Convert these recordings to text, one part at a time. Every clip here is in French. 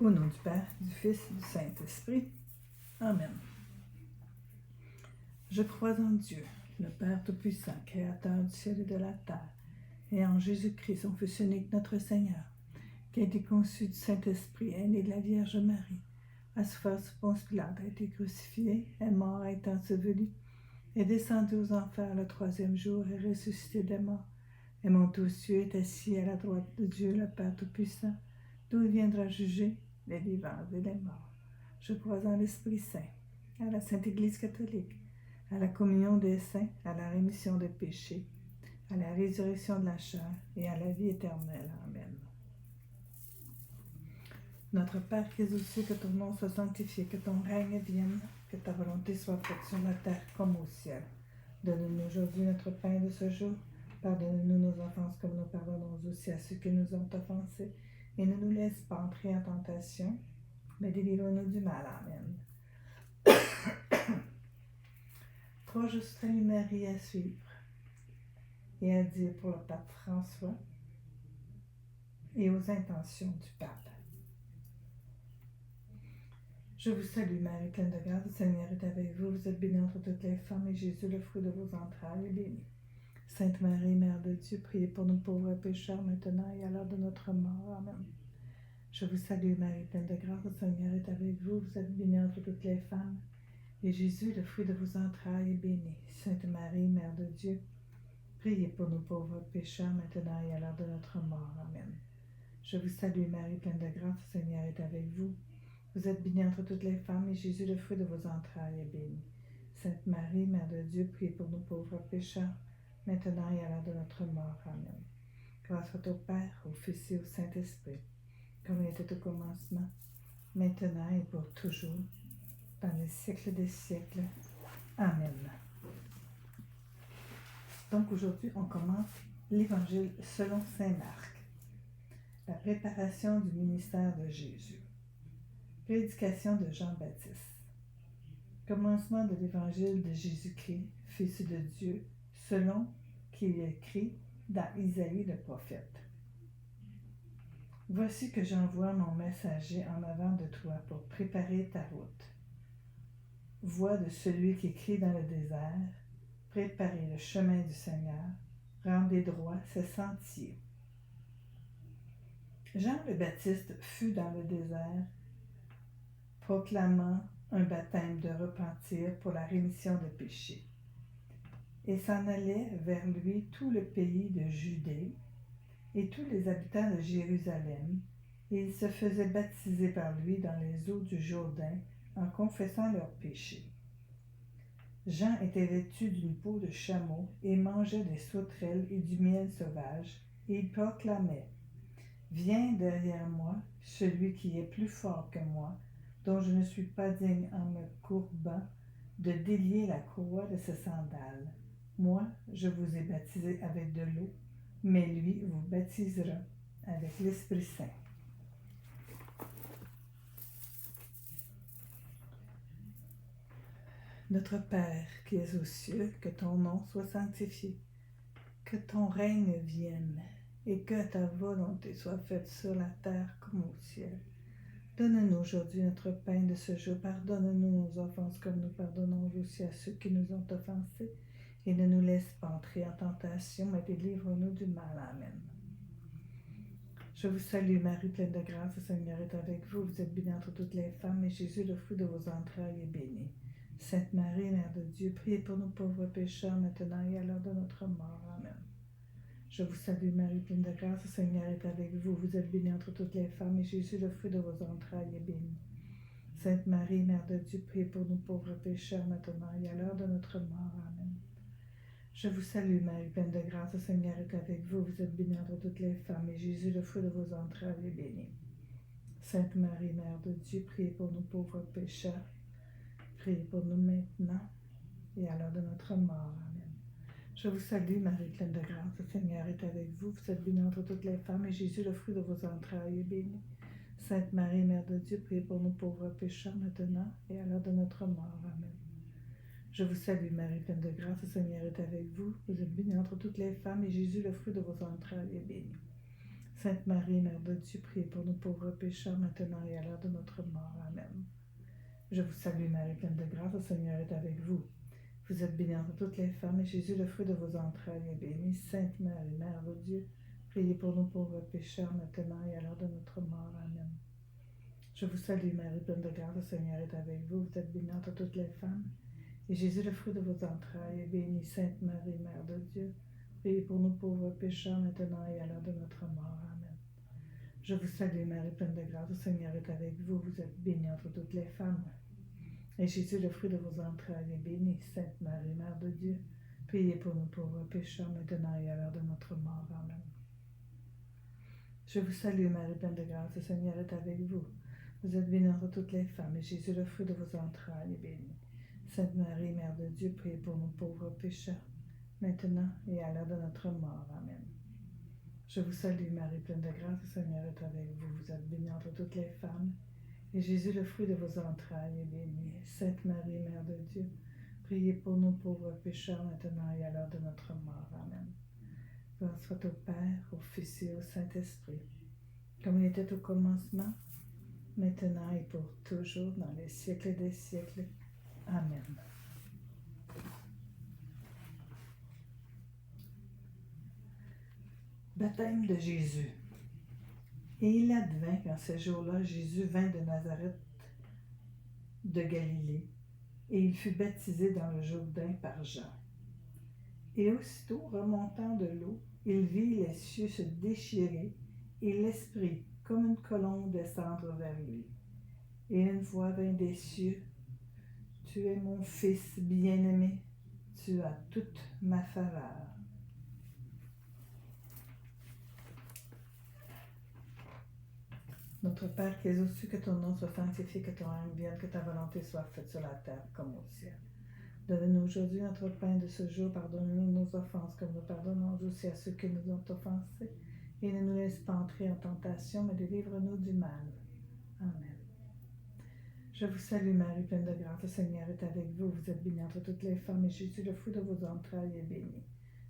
Au nom du Père, du Fils et du Saint-Esprit. Amen. Je crois en Dieu, le Père Tout-Puissant, Créateur du ciel et de la terre, et en Jésus-Christ, son Fils unique, notre Seigneur, qui a été conçu du Saint-Esprit, est né de la Vierge Marie, a souffert sous Ponce Pilate, a été crucifié, est mort, a été enseveli, est descendu aux enfers le troisième jour, est ressuscité des morts, est monté aux cieux, est assis à la droite de Dieu, le Père Tout-Puissant, d'où il viendra juger les vivants et les morts. Je crois en l'Esprit Saint, à la Sainte Église catholique, à la communion des saints, à la rémission des péchés, à la résurrection de la chair et à la vie éternelle. Amen. Notre Père qui es aux cieux, que ton nom soit sanctifié, que ton règne vienne, que ta volonté soit faite sur la terre comme au ciel. Donne-nous aujourd'hui notre pain de ce jour. Pardonne-nous nos offenses comme nous pardonnons aussi à ceux qui nous ont offensés. Et ne nous laisse pas entrer en tentation, mais délivre-nous du mal. Amen. 3 Justin Marie à suivre et à dire pour le pape François et aux intentions du pape. Je vous salue Marie, pleine de grâce, le Seigneur est avec vous. Vous êtes bénie entre toutes les femmes et Jésus, le fruit de vos entrailles, est béni. Sainte Marie, Mère de Dieu, priez pour nous pauvres pécheurs, maintenant et à l'heure de notre mort. Amen. Je vous salue Marie, pleine de grâce, le Seigneur est avec vous. Vous êtes bénie entre toutes les femmes et Jésus, le fruit de vos entrailles, est béni. Sainte Marie, Mère de Dieu, priez pour nous pauvres pécheurs, maintenant et à l'heure de notre mort. Amen. Je vous salue Marie, pleine de grâce, le Seigneur est avec vous. Vous êtes bénie entre toutes les femmes et Jésus, le fruit de vos entrailles, est béni. Sainte Marie, Mère de Dieu, priez pour nous pauvres pécheurs, maintenant et à l'heure de notre mort. Amen. Grâce soit au Père, au Fils et au Saint-Esprit, comme il était au commencement, maintenant et pour toujours, dans les siècles des siècles. Amen. Donc aujourd'hui, on commence l'Évangile selon saint Marc, la préparation du ministère de Jésus. Prédication de Jean-Baptiste. Commencement de l'Évangile de Jésus-Christ, Fils de Dieu, selon qu'il est écrit dans Isaïe le prophète. Voici que j'envoie mon messager en avant de toi pour préparer ta route. Voix de celui qui crie dans le désert, préparez le chemin du Seigneur, rendez droit ses sentiers. Jean le Baptiste fut dans le désert, proclamant un baptême de repentir pour la rémission des péchés. Et s'en allait vers lui tout le pays de Judée et tous les habitants de Jérusalem, et ils se faisaient baptiser par lui dans les eaux du Jourdain en confessant leurs péchés. Jean était vêtu d'une peau de chameau et mangeait des sauterelles et du miel sauvage, et il proclamait « Viens derrière moi, celui qui est plus fort que moi, dont je ne suis pas digne en me courbant de délier la courroie de ses sandales. Moi, je vous ai baptisé avec de l'eau, mais lui vous baptisera avec l'Esprit Saint. » Notre Père qui es aux cieux, que ton nom soit sanctifié, que ton règne vienne et que ta volonté soit faite sur la terre comme au ciel. Donne-nous aujourd'hui notre pain de ce jour. Pardonne-nous nos offenses comme nous pardonnons aussi à ceux qui nous ont offensés. Et ne nous laisse pas entrer en tentation, mais délivre-nous du mal. Amen. Je vous salue Marie, pleine de grâce, le Seigneur est avec vous. Vous êtes bénie entre toutes les femmes, et Jésus, le fruit de vos entrailles, est béni. Sainte Marie, Mère de Dieu, priez pour nous pauvres pécheurs, maintenant et à l'heure de notre mort. Amen. Je vous salue Marie, pleine de grâce, le Seigneur est avec vous. Vous êtes bénie entre toutes les femmes, et Jésus, le fruit de vos entrailles, est béni. Sainte Marie, Mère de Dieu, priez pour nous pauvres pécheurs, maintenant et à l'heure de notre mort. Amen. Je vous salue Marie, pleine de grâce, le Seigneur est avec vous. Vous êtes bénie entre toutes les femmes, et Jésus, le fruit de vos entrailles, est béni. Sainte Marie, Mère de Dieu, priez pour nous pauvres pécheurs. Priez pour nous maintenant et à l'heure de notre mort. Amen. Je vous salue, Marie, pleine de grâce, le Seigneur est avec vous. Vous êtes bénie entre toutes les femmes, et Jésus, le fruit de vos entrailles, est béni. Sainte Marie, Mère de Dieu, priez pour nous pauvres pécheurs, maintenant et à l'heure de notre mort. Amen. Je vous salue, Marie, pleine de grâce, le Seigneur est avec vous. Vous êtes bénie entre toutes les femmes, et Jésus, le fruit de vos entrailles, est béni. Sainte Marie, Mère de Dieu, priez pour nous pauvres pécheurs, maintenant et à l'heure de notre mort. Amen. Je vous salue, Marie, pleine de grâce, le Seigneur est avec vous. Vous êtes bénie entre toutes les femmes, et Jésus, le fruit de vos entrailles, est béni. Sainte Marie, Mère de Dieu, priez pour nous pauvres pécheurs, maintenant et à l'heure de notre mort. Amen. Je vous salue, Marie, pleine de grâce, le Seigneur est avec vous. Vous êtes bénie entre toutes les femmes, et Jésus, le fruit de vos entrailles, est béni. Sainte Marie, Mère de Dieu, priez pour nous pauvres pécheurs, maintenant et à l'heure de notre mort. Amen. Je vous salue, Marie, pleine de grâce, le Seigneur est avec vous. Vous êtes bénie entre toutes les femmes, et Jésus, le fruit de vos entrailles, est béni. Sainte Marie, Mère de Dieu, priez pour nous pauvres pécheurs, maintenant et à l'heure de notre mort. Amen. Je vous salue, Marie, pleine de grâce, le Seigneur est avec vous. Vous êtes bénie entre toutes les femmes, et Jésus, le fruit de vos entrailles, est béni. Sainte Marie, Mère de Dieu, priez pour nous pauvres pécheurs, maintenant et à l'heure de notre mort. Amen. Je vous salue, Marie, pleine de grâce, le Seigneur est avec vous. Vous êtes bénie entre toutes les femmes, et Jésus, le fruit de vos entrailles, est béni. Sainte Marie, Mère de Dieu, priez pour nous pauvres pécheurs, maintenant et à l'heure de notre mort. Amen. Gloire soit au Père, au Fils et au Saint-Esprit, comme il était au commencement, maintenant et pour toujours, dans les siècles des siècles. Amen. Baptême de Jésus. Et il advint qu'en ces jours-là, Jésus vint de Nazareth de Galilée, et il fut baptisé dans le Jourdain par Jean. Et aussitôt, remontant de l'eau, il vit les cieux se déchirer, et l'Esprit, comme une colombe, descendre vers lui. Et une voix vint des cieux: « Tu es mon Fils bien-aimé, tu as toute ma faveur. » Notre Père qui es aux cieux, que ton nom soit sanctifié, que ton règne vienne, que ta volonté soit faite sur la terre comme au ciel. Donne-nous aujourd'hui notre pain de ce jour, pardonne-nous nos offenses, comme nous pardonnons aussi à ceux qui nous ont offensés. Et ne nous laisse pas entrer en tentation, mais délivre-nous du mal. Amen. Je vous salue, Marie, pleine de grâce, le Seigneur est avec vous. Vous êtes bénie entre toutes les femmes, et Jésus, le fruit de vos entrailles, est béni.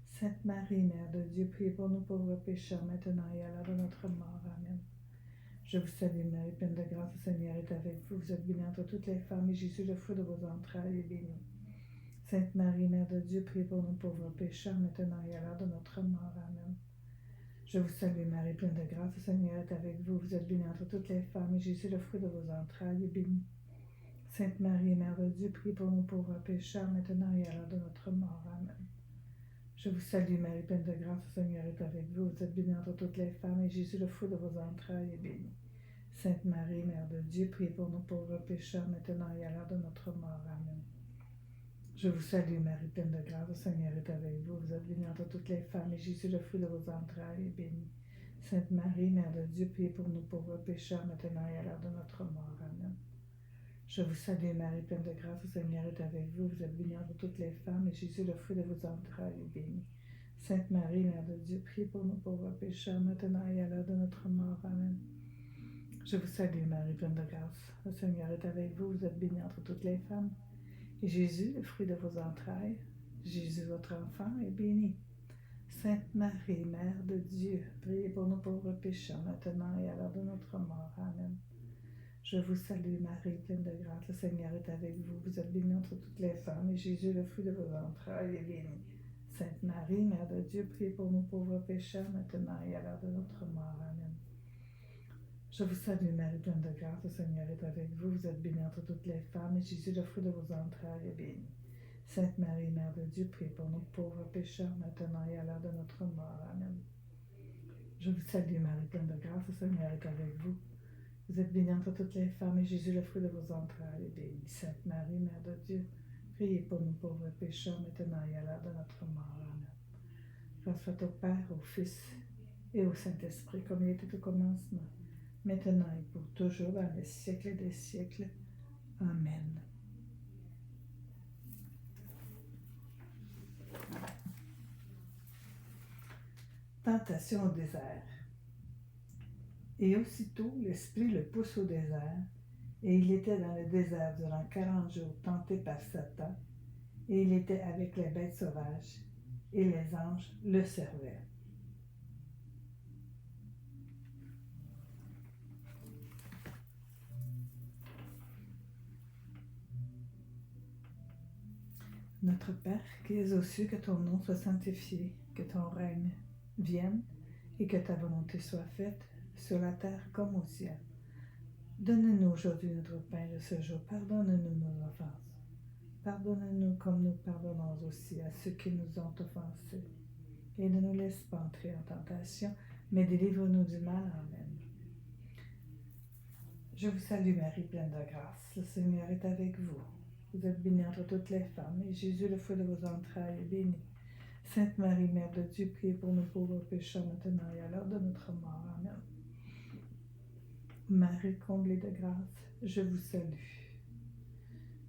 Sainte Marie, Mère de Dieu, priez pour nous pauvres pécheurs, maintenant et à l'heure de notre mort. Amen. Je vous salue, Marie, pleine de grâce, le Seigneur est avec vous. Vous êtes bénie entre toutes les femmes, et Jésus, le fruit de vos entrailles, est béni. Sainte Marie, Mère de Dieu, priez pour nous pauvres pécheurs, maintenant et à l'heure de notre mort. Amen. Je vous salue, Marie, pleine de grâce, le Seigneur est avec vous. Vous êtes bénie entre toutes les femmes, et Jésus, le fruit de vos entrailles, est béni. Sainte Marie, Mère de Dieu, priez pour nous pauvres pécheurs, maintenant et à l'heure de notre mort. Amen. Je vous salue, Marie, pleine de grâce, le Seigneur est avec vous. Vous êtes bénie entre toutes les femmes, et Jésus, le fruit de vos entrailles, est béni. Sainte Marie, Mère de Dieu, priez pour nous pauvres pécheurs, maintenant et à l'heure de notre mort. Amen. Je vous salue, Marie, pleine de grâce, le Seigneur est avec vous. Vous êtes bénie entre toutes les femmes, et Jésus, le fruit de vos entrailles, est béni. Sainte Marie, Mère de Dieu, priez pour nous pauvres pécheurs, maintenant et à l'heure de notre mort. Amen. Je vous salue, Marie, pleine de grâce, le Seigneur est avec vous. Vous êtes bénie entre toutes les femmes, et Jésus, le fruit de vos entrailles, est béni. Sainte Marie, Mère de Dieu, priez pour nous pauvres pécheurs, maintenant et à l'heure de notre mort. Amen. Je vous salue, Marie, pleine de grâce, le Seigneur est avec vous. Vous êtes bénie entre toutes les femmes, et Jésus, le fruit de vos entrailles, Jésus, votre enfant, est béni. Sainte Marie, Mère de Dieu, priez pour nous pauvres pécheurs, maintenant et à l'heure de notre mort. Amen. Je vous salue, Marie, pleine de grâce, le Seigneur est avec vous. Vous êtes bénie entre toutes les femmes, et Jésus, le fruit de vos entrailles, est béni. Sainte Marie, Mère de Dieu, priez pour nous pauvres pécheurs, maintenant et à l'heure de notre mort. Amen. Je vous salue, Marie, pleine de grâce, le Seigneur est avec vous. Vous êtes bénie entre toutes les femmes, et Jésus, le fruit de vos entrailles, est béni. Sainte Marie, Mère de Dieu, priez pour nous pauvres pécheurs, maintenant et à l'heure de notre mort. Amen. Je vous salue, Marie, pleine de grâce, le Seigneur est avec vous. Vous êtes bénie entre toutes les femmes, et Jésus, le fruit de vos entrailles, est béni. Sainte Marie, Mère de Dieu, priez pour nous pauvres pécheurs, maintenant et à l'heure de notre mort. Amen. Gloire soit au Père, au Fils et au Saint-Esprit, comme il était au commencement, maintenant et pour toujours, dans les siècles des siècles. Amen. Tentation au désert. Et aussitôt, l'Esprit le pousse au désert, et il était dans le désert durant 40 jours, tenté par Satan, et il était avec les bêtes sauvages, et les anges le servaient. Notre Père qui es aux cieux, que ton nom soit sanctifié, que ton règne vienne et que ta volonté soit faite sur la terre comme au ciel. Donne-nous aujourd'hui notre pain de ce jour. Pardonne-nous nos offenses. Pardonne-nous comme nous pardonnons aussi à ceux qui nous ont offensés. Et ne nous laisse pas entrer en tentation, mais délivre-nous du mal. Amen. Je vous salue Marie, pleine de grâce. Le Seigneur est avec vous. Vous êtes bénie entre toutes les femmes, et Jésus, le fruit de vos entrailles, est béni. Sainte Marie, Mère de Dieu, priez pour nous pauvres pécheurs, maintenant et à l'heure de notre mort. Amen. Marie, comblée de grâce, je vous salue.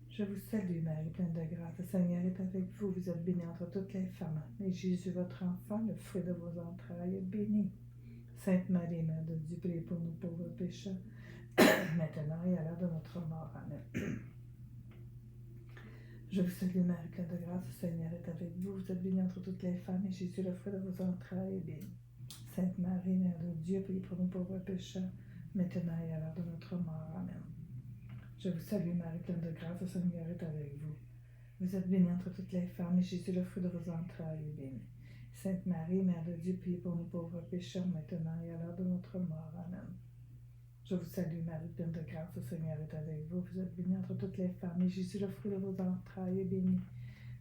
Je vous salue, Marie, pleine de grâce. Le Seigneur est avec vous. Vous êtes bénie entre toutes les femmes, et Jésus, votre enfant, le fruit de vos entrailles, est béni. Sainte Marie, Mère de Dieu, priez pour nous pauvres pécheurs, maintenant et à l'heure de notre mort. Amen. Je vous salue, Marie, pleine de grâce, le Seigneur est avec vous. Vous êtes bénie entre toutes les femmes, et Jésus, le fruit de vos entrailles, est béni. Sainte Marie, Mère de Dieu, priez pour nous pauvres pécheurs, maintenant et à l'heure de notre mort. Amen. Je vous salue, Marie, pleine de grâce, le Seigneur est avec vous. Vous êtes bénie entre toutes les femmes, et Jésus, le fruit de vos entrailles, est béni. Sainte Marie, Mère de Dieu, priez pour nous pauvres pécheurs, maintenant et à l'heure de notre mort. Amen. Je vous salue, Marie, pleine de grâce, le Seigneur est avec vous. Vous êtes bénie entre toutes les femmes, et Jésus, le fruit de vos entrailles, est béni.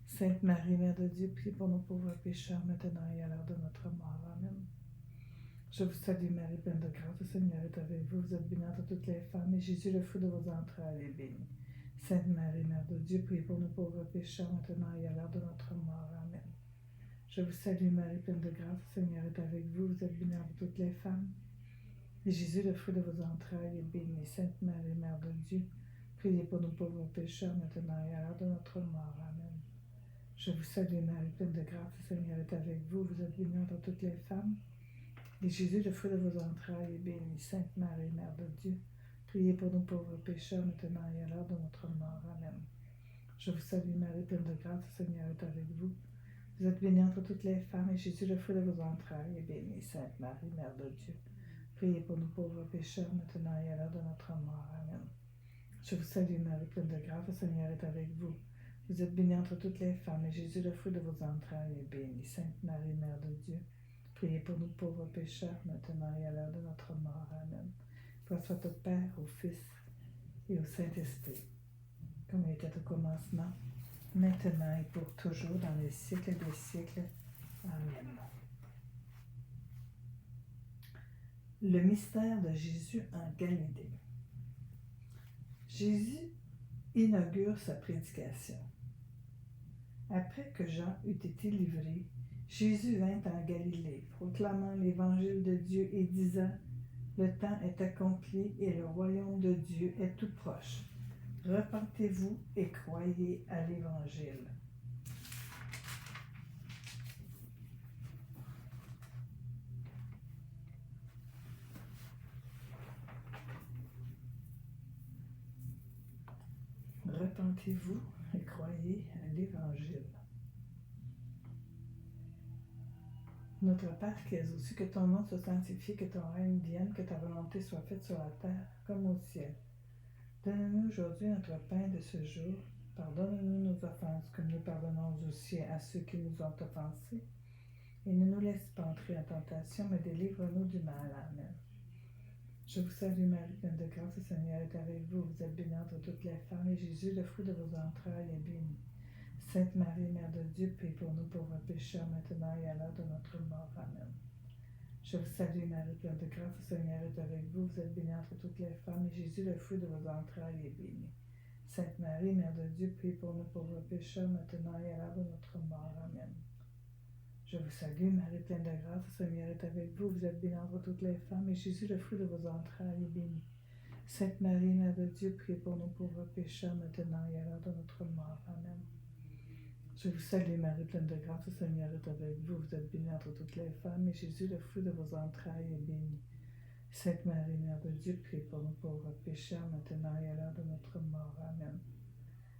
Sainte Marie, Mère de Dieu, priez pour nous pauvres pécheurs, maintenant et à l'heure de notre mort. Amen. Je vous salue, Marie, pleine de grâce, le Seigneur est avec vous. Vous êtes bénie entre toutes les femmes, et Jésus, le fruit de vos entrailles, est béni. Sainte Marie, Mère de Dieu, priez pour nous pauvres pécheurs, maintenant et à l'heure de notre mort. Amen. Je vous salue, Marie, pleine de grâce, le Seigneur est avec vous. Vous êtes bénie entre toutes les femmes, et Jésus, le fruit de vos entrailles, est béni. Sainte Marie, Mère de Dieu, priez pour nous pauvres pécheurs, maintenant et à l'heure de notre mort. Amen. Je vous salue, Marie, pleine de grâce, le Seigneur est avec vous. Vous êtes bénie entre toutes les femmes, et Jésus, le fruit de vos entrailles, est béni. Sainte Marie, Mère de Dieu, priez pour nous pauvres pécheurs, maintenant et à l'heure de notre mort. Amen. Je vous salue, Marie, pleine de grâce, le Seigneur est avec vous. Vous êtes bénie entre toutes les femmes, et Jésus, le fruit de vos entrailles, est béni. Sainte Marie, Mère de Dieu, priez pour nous pauvres pécheurs, maintenant et à l'heure de notre mort. Amen. Je vous salue, Marie, pleine de grâce, le Seigneur est avec vous. Vous êtes bénie entre toutes les femmes, et Jésus, le fruit de vos entrailles, est béni. Sainte Marie, Mère de Dieu, priez pour nous pauvres pécheurs, maintenant et à l'heure de notre mort. Amen. Gloire soit au Père, au Fils et au Saint-Esprit, comme il était au commencement, maintenant et pour toujours, dans les siècles des siècles. Amen. Le mystère de Jésus en Galilée. Jésus inaugure sa prédication. Après que Jean eut été livré, Jésus vint en Galilée, proclamant l'évangile de Dieu et disant: le temps est accompli et le royaume de Dieu est tout proche. Repentez-vous et croyez à l'évangile. Repentez-vous et croyez à l'évangile. Notre Père qui es aux cieux, que ton nom soit sanctifié, que ton règne vienne, que ta volonté soit faite sur la terre comme au ciel. Donne-nous aujourd'hui notre pain de ce jour. Pardonne-nous nos offenses, comme nous pardonnons aussi à ceux qui nous ont offensés. Et ne nous laisse pas entrer en tentation, mais délivre-nous du mal. Amen. Je vous salue, Marie, pleine de grâce, le Seigneur est avec vous. Vous êtes bénie entre toutes les femmes, et Jésus, le fruit de vos entrailles, est béni. Sainte Marie, Mère de Dieu, priez pour nous pauvres pécheurs, maintenant et à l'heure de notre mort. Amen. Je vous salue, Marie, pleine de grâce, le Seigneur est avec vous. Vous êtes bénie entre toutes les femmes, et Jésus, le fruit de vos entrailles, est béni. Sainte Marie, Mère de Dieu, priez pour nous pauvres pécheurs, maintenant et à l'heure de notre mort. Amen. Je vous salue, Marie, pleine de grâce, le Seigneur est avec vous. Vous êtes bénie entre toutes les femmes, et Jésus, le fruit de vos entrailles, est béni. Sainte Marie, Mère de Dieu, priez pour nous pauvres pécheurs, maintenant et à l'heure de notre mort. Amen. Je vous salue, Marie, pleine de grâce, le Seigneur est avec vous. Vous êtes bénie entre toutes les femmes, et Jésus, le fruit de vos entrailles, est béni. Sainte Marie, Mère de Dieu, priez pour nous pauvres pécheurs, maintenant et à l'heure de notre mort. Amen.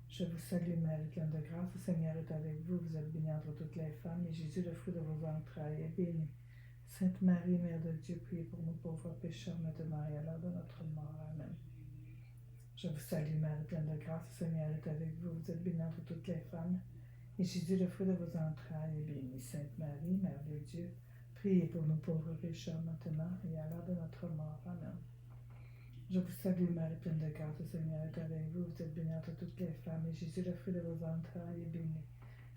Je vous salue, Marie, pleine de grâce, le Seigneur est avec vous. Vous êtes bénie entre toutes les femmes, et Jésus, le fruit de vos entrailles, est béni. Sainte Marie, Mère de Dieu, priez pour nous pauvres pécheurs, maintenant et à l'heure de notre mort. Amen. Je vous salue, Marie, pleine de grâce, le Seigneur est avec vous. Vous êtes bénie entre toutes les femmes, Et Jésus, le fruit de vos entrailles, est béni. Sainte Marie, Mère de Dieu, priez pour nous pauvres pécheurs maintenant et à l'heure de notre mort. Amen. Je vous salue, Marie, pleine de grâce, le Seigneur est avec vous. Vous êtes bénie entre toutes les femmes, et Jésus, le fruit de vos entrailles, est béni.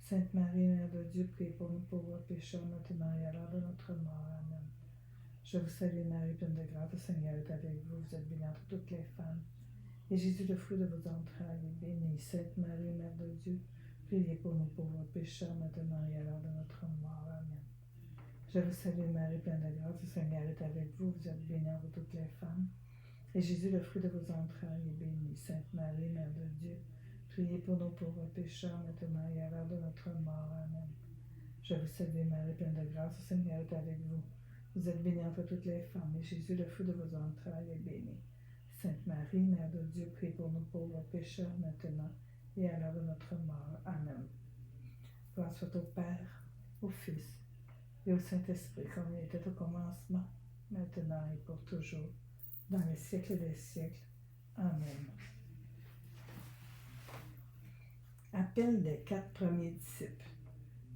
Sainte Marie, Mère de Dieu, priez pour nous pauvres pécheurs maintenant et à l'heure de notre mort. Amen. Je vous salue, Marie, pleine de grâce, le Seigneur est avec vous. Vous êtes bénie entre toutes les femmes, et Jésus, le fruit de vos entrailles, est béni. Sainte Marie, Mère de Dieu, priez pour nous pauvres pécheurs maintenant et à l'heure de notre mort. Amen. Je vous salue, Marie, pleine de grâce, le Seigneur est avec vous. Vous êtes bénie entre toutes les femmes, et Jésus, le fruit de vos entrailles, est béni. Sainte Marie, Mère de Dieu, priez pour nos pauvres pécheurs maintenant et à l'heure de notre mort. Amen. Je vous salue, Marie, pleine de grâce, le Seigneur est avec vous. Vous êtes bénie entre toutes les femmes, et Jésus, le fruit de vos entrailles, est béni. Sainte Marie, Mère de Dieu, priez pour nos pauvres pécheurs maintenant et à l'heure de notre mort. Amen. Gloire soit au Père, au Fils et au Saint-Esprit, comme il était au commencement, maintenant et pour toujours, dans les siècles des siècles. Amen. Appel des 4 premiers disciples.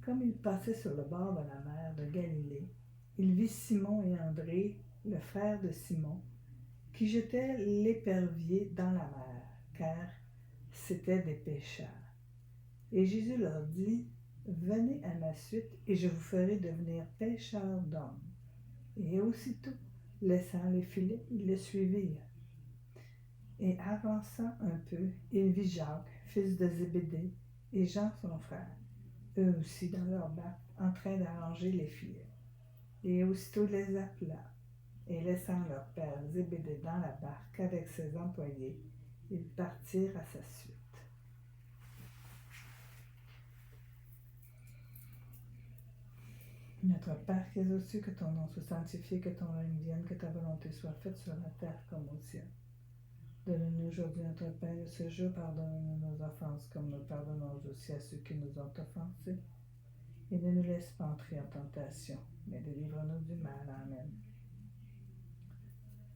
Comme il passait sur le bord de la mer de Galilée, il vit Simon et André, le frère de Simon, qui jetaient l'épervier dans la mer, car c'étaient des pêcheurs. Et Jésus leur dit, « Venez à ma suite, et je vous ferai devenir pêcheurs d'hommes. » Et aussitôt, laissant les filets, ils le suivirent. Et avançant un peu, il vit Jacques, fils de Zébédée, et Jean son frère, eux aussi dans leur barque, en train d'arranger les filets. Et aussitôt il les appela, et laissant leur père Zébédée dans la barque avec ses employés, ils partirent à sa suite. Notre Père qui es aux cieux, que ton nom soit sanctifié, que ton règne vienne, que ta volonté soit faite sur la terre comme au ciel. Donne-nous aujourd'hui notre pain de ce jour, pardonne-nous nos offenses comme nous pardonnons aussi à ceux qui nous ont offensés. Et ne nous laisse pas entrer en tentation, mais délivre-nous du mal. Amen.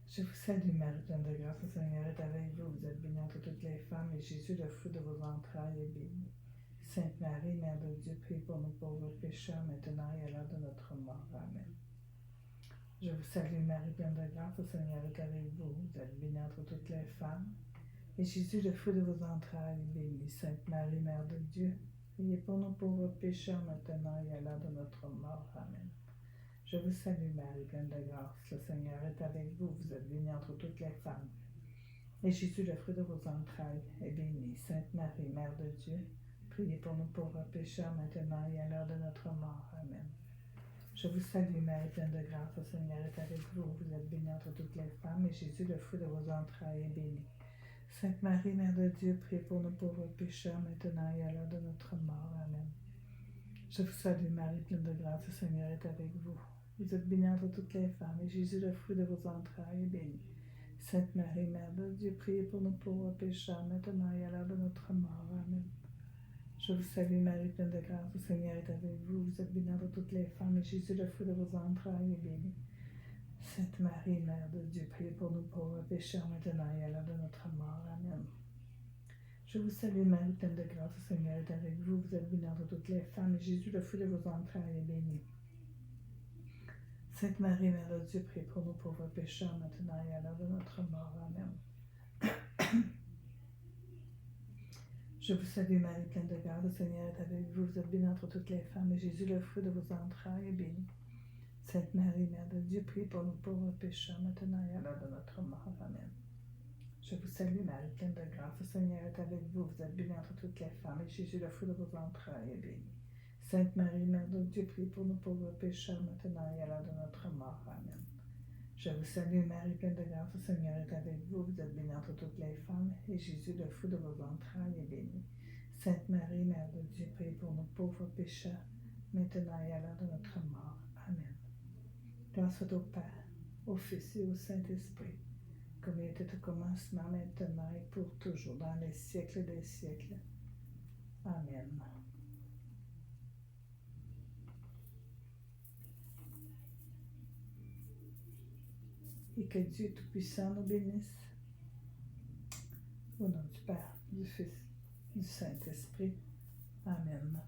Je vous salue, Marie, pleine de grâce, le Seigneur est avec vous. Vous êtes bénie entre toutes les femmes, et Jésus, le fruit de vos entrailles, est béni. Sainte Marie, Mère de Dieu, priez pour nous pauvres pécheurs, maintenant et à l'heure de notre mort. Amen. Je vous salue, Marie, pleine de grâce, le Seigneur est avec vous. Vous êtes bénie entre toutes les femmes, et Jésus, le fruit de vos entrailles, est béni. Sainte Marie, Mère de Dieu, priez pour nous pauvres pécheurs, maintenant et à l'heure de notre mort. Amen. Je vous salue, Marie, pleine de grâce, le Seigneur est avec vous. Vous êtes bénie entre toutes les femmes, et Jésus, le fruit de vos entrailles, est béni. Sainte Marie, Mère de Dieu, priez pour nous pauvres pécheurs, maintenant et à l'heure de notre mort. Amen. Je vous salue, Marie, pleine de grâce, le Seigneur est avec vous. Vous êtes bénie entre toutes les femmes, et Jésus, le fruit de vos entrailles, est béni. Sainte Marie, Mère de Dieu, priez pour nous pauvres pécheurs, maintenant et à l'heure de notre mort. Amen. Je vous salue, Marie, pleine de grâce, le Seigneur est avec vous. Vous êtes bénie entre toutes les femmes, et Jésus, le fruit de vos entrailles, est béni. Sainte Marie, Mère de Dieu, priez pour nous pauvres pécheurs, maintenant et à l'heure de notre mort. Amen. Je vous salue, Marie, pleine de grâce, le Seigneur est avec vous. Vous êtes bénie entre toutes les femmes, et Jésus, le fruit de vos entrailles, est béni. Sainte Marie, Mère de Dieu, priez pour nous pauvres pécheurs, maintenant et à l'heure de notre mort. Amen. Je vous salue, Marie, pleine de grâce, le Seigneur est avec vous. Vous êtes bénie entre toutes les femmes, et Jésus, le fruit de vos entrailles, est béni. Sainte Marie, Mère de Dieu, priez pour nous pauvres pécheurs, maintenant et à l'heure de notre mort. Amen. Je vous salue, Marie, pleine de grâce, le Seigneur est avec vous. Vous êtes bénie entre toutes les femmes, et Jésus, le fruit de vos entrailles, est béni. Sainte Marie, Mère de Dieu, priez pour nous pauvres pécheurs, maintenant et à l'heure de notre mort. Amen. Je vous salue, Marie, pleine de grâce, le Seigneur est avec vous. Vous êtes bénie entre toutes les femmes, et Jésus, le fruit de vos entrailles, est béni. Sainte Marie, Mère de Dieu, priez pour nous pauvres pécheurs, maintenant et à l'heure de notre mort. Amen. Je vous salue, Marie, pleine de grâce, le Seigneur est avec vous. Vous êtes bénie entre toutes les femmes, et Jésus, le fruit de vos entrailles, est béni. Sainte Marie, Mère de Dieu, priez pour nous pauvres pécheurs, maintenant et à l'heure de notre mort. Amen. Gloire soit au Père, au Fils et au Saint-Esprit, comme il était au commencement, maintenant et pour toujours, dans les siècles des siècles. Amen. Et que Dieu Tout-Puissant nous bénisse. Au nom du Père, du Fils, du Saint-Esprit. Amen.